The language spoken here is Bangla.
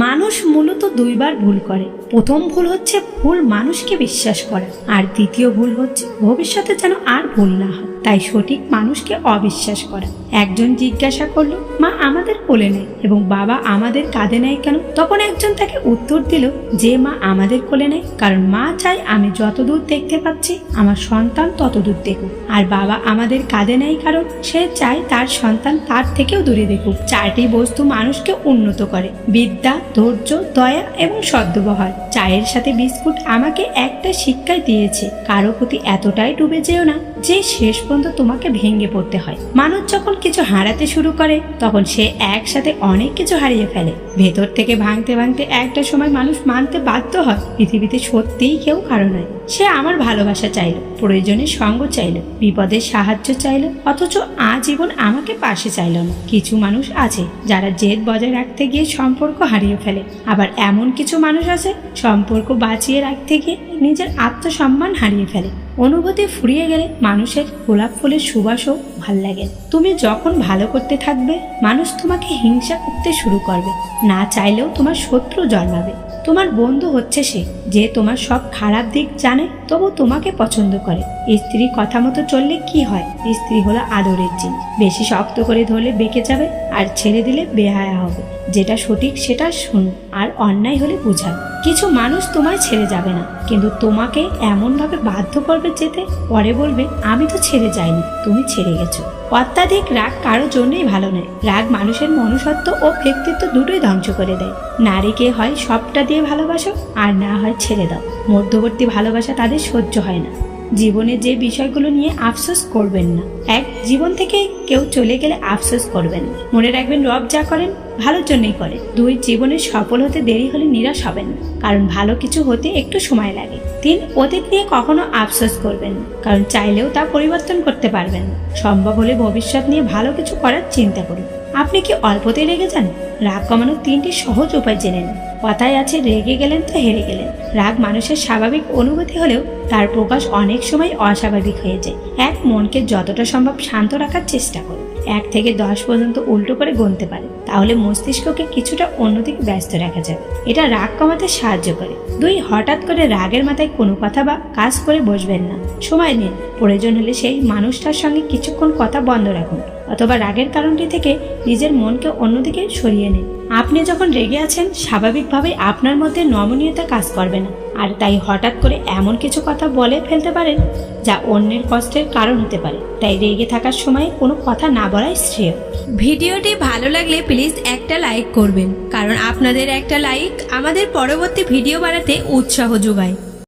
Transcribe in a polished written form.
মানুষ মূলত দুইবার ভুল করে। প্রথম ভুল হচ্ছে ভুল মানুষকে বিশ্বাস করা, আর দ্বিতীয় ভুল হচ্ছে ভবিষ্যতে যেন আর ভুল না হয় তাই সঠিক মানুষকে অবিশ্বাস করা। একজন জিজ্ঞাসা করলো, মা আমাদের কোলে নেয় এবং বাবা আমাদের কাঁধে নেয় কেন? তখন একজন তাকে উত্তর দিল যে মা আমাদের কোলে নেয় কারণ মা চায় আমি যতদূর দেখতে পাচ্ছি আমার সন্তান ততদূর দেখুক, আর বাবা আমাদের কাঁধে নেয় কারণ সে চায় তার সন্তান তার থেকেও দূরে দেখুক। চারটি বস্তু মানুষকে উন্নত করে: বিদ্যা, ধৈর্য, দয়া এবং সদ্ব্যবহার। চায়ের সাথে বিস্কুট আমাকে একটা শিক্ষাই দিয়েছে, কারো প্রতি এতটাই ডুবে যেও না যে শেষ পর্যন্ত তোমাকে ভেঙে পড়তে হয়। মানুষ যখন কিছু হারাতে শুরু করে তখন সে একসাথে অনেক কিছু হারিয়ে ফেলে। ভেতর থেকে ভাঙতে ভাঙতে একটা সময় মানুষ মানতে বাধ্য হয় পৃথিবীতে সত্যিই কেউ কারো নয়। সে আমার ভালোবাসা চাইল, প্রয়োজনে সঙ্গ চাইল, বিপদে সাহায্য চাইল, অথচ আজীবন আমাকে পাশে চাইল না। কিছু মানুষ আছে যারা জেদ বজায় রাখতে গিয়ে সম্পর্ক হারিয়ে ফেলে, আবার এমন কিছু মানুষ আছে সম্পর্ক বাঁচিয়ে রাখতে গিয়ে নিজের আত্মসম্মান হারিয়ে ফেলে। অনুভূতি ফুরিয়ে গেলে মানুষের গোলাপ ফুলের সুবাসও ভাল লাগে। তুমি যখন ভালো করতে থাকবে মানুষ তোমাকে হিংসা করতে শুরু করবে, না চাইলেও তোমার শত্রু জন্মাবে। তোমার বন্ধু হচ্ছে সে যে তোমার সব খারাপ দিক জানে তবু তোমাকে পছন্দ করে। স্ত্রী কথা মতো চললে কি হয়? স্ত্রী হলো আদরের জিনিস। বেশি শক্ত করে ধরলে বেঁকে যাবে আর ছেড়ে দিলে বেহায়া হবে। যেটা সঠিক সেটা শুনো, আর অন্যায় হলে বুঝাও। কিছু মানুষ তোমায় ছেড়ে যাবে না, কিন্তু তোমাকে এমনভাবে বাধ্য করবে যেতে, পরে বলবে আমি তো ছেড়ে যাইনি, তুমি ছেড়ে গেছো। অত্যাধিক রাগ কারোর জন্যই ভালো নয়। রাগ মানুষের মনুষ্যত্ব ও ব্যক্তিত্ব দুটোই ধ্বংস করে দেয়। নারীকে হয় সবটা দিয়ে ভালোবাসো আর না হয় ছেড়ে দাও। মধ্যবর্তী ভালোবাসা তাদের সহ্য হয় না। জীবনে যে বিষয়গুলো নিয়ে আফসোস করবেন না। এক, জীবন থেকে কেউ চলে গেলে আফসোস করবেন না। মনে রাখবেন রব যা করেন ভালোর জন্যই করে। দুই, জীবনে সফল হতে দেরি হলে নিরাশ হবেন না, কারণ ভালো কিছু হতে একটু সময় লাগে। তিন, অতীত নিয়ে কখনো আফসোস করবেন না, কারণ চাইলেও তা পরিবর্তন করতে পারবেন না। সম্ভব হলে ভবিষ্যৎ নিয়ে ভালো কিছু করার চিন্তা করুন। আপনি কি অল্পতেই রেগে যান? রাগ কমানোর 3টি সহজ উপায় জেনে নিন। কথায় আছে রেগে গেলেন তো হেরে গেলেন। রাগ মানুষের স্বাভাবিক অনুভূতি হলেও তার প্রকাশ অনেক সময় অস্বাভাবিক হয়ে যায়। এক, মনকে যতটা সম্ভব শান্ত রাখার চেষ্টা করুন। 1 থেকে 10 পর্যন্ত উল্টো করে গুনতে পারে, তাহলে মস্তিষ্ককে কিছুটা অন্যদিকে ব্যস্ত রাখা যাবে। এটা রাগ কমাতে সাহায্য করে। 2, হঠাৎ করে রাগের মাথায় কোনো কথা বা কাজ করে বসবেন না। সময় নিন, প্রয়োজন হলে সেই মানুষটার সঙ্গে কিছুক্ষণ কথা বন্ধ রাখুন, অথবা রাগের কারণটি থেকে নিজের মনকে অন্যদিকে সরিয়ে নিন। আপনি যখন রেগে আছেন স্বাভাবিকভাবে আপনার মধ্যে নমনীয়তা কাজ করবে না, আর তাই হঠাৎ করে এমন কিছু কথা বলে ফেলতে পারেন যা অন্যের কষ্টের কারণ হতে পারে। তাই রেগে থাকার সময় কোনো কথা না বলাই শ্রেয়। ভিডিওটি ভালো লাগলে প্লিজ একটা লাইক করবেন, কারণ আপনাদের একটা লাইক আমাদের পরবর্তী ভিডিও বানাতে উৎসাহ যোগায়।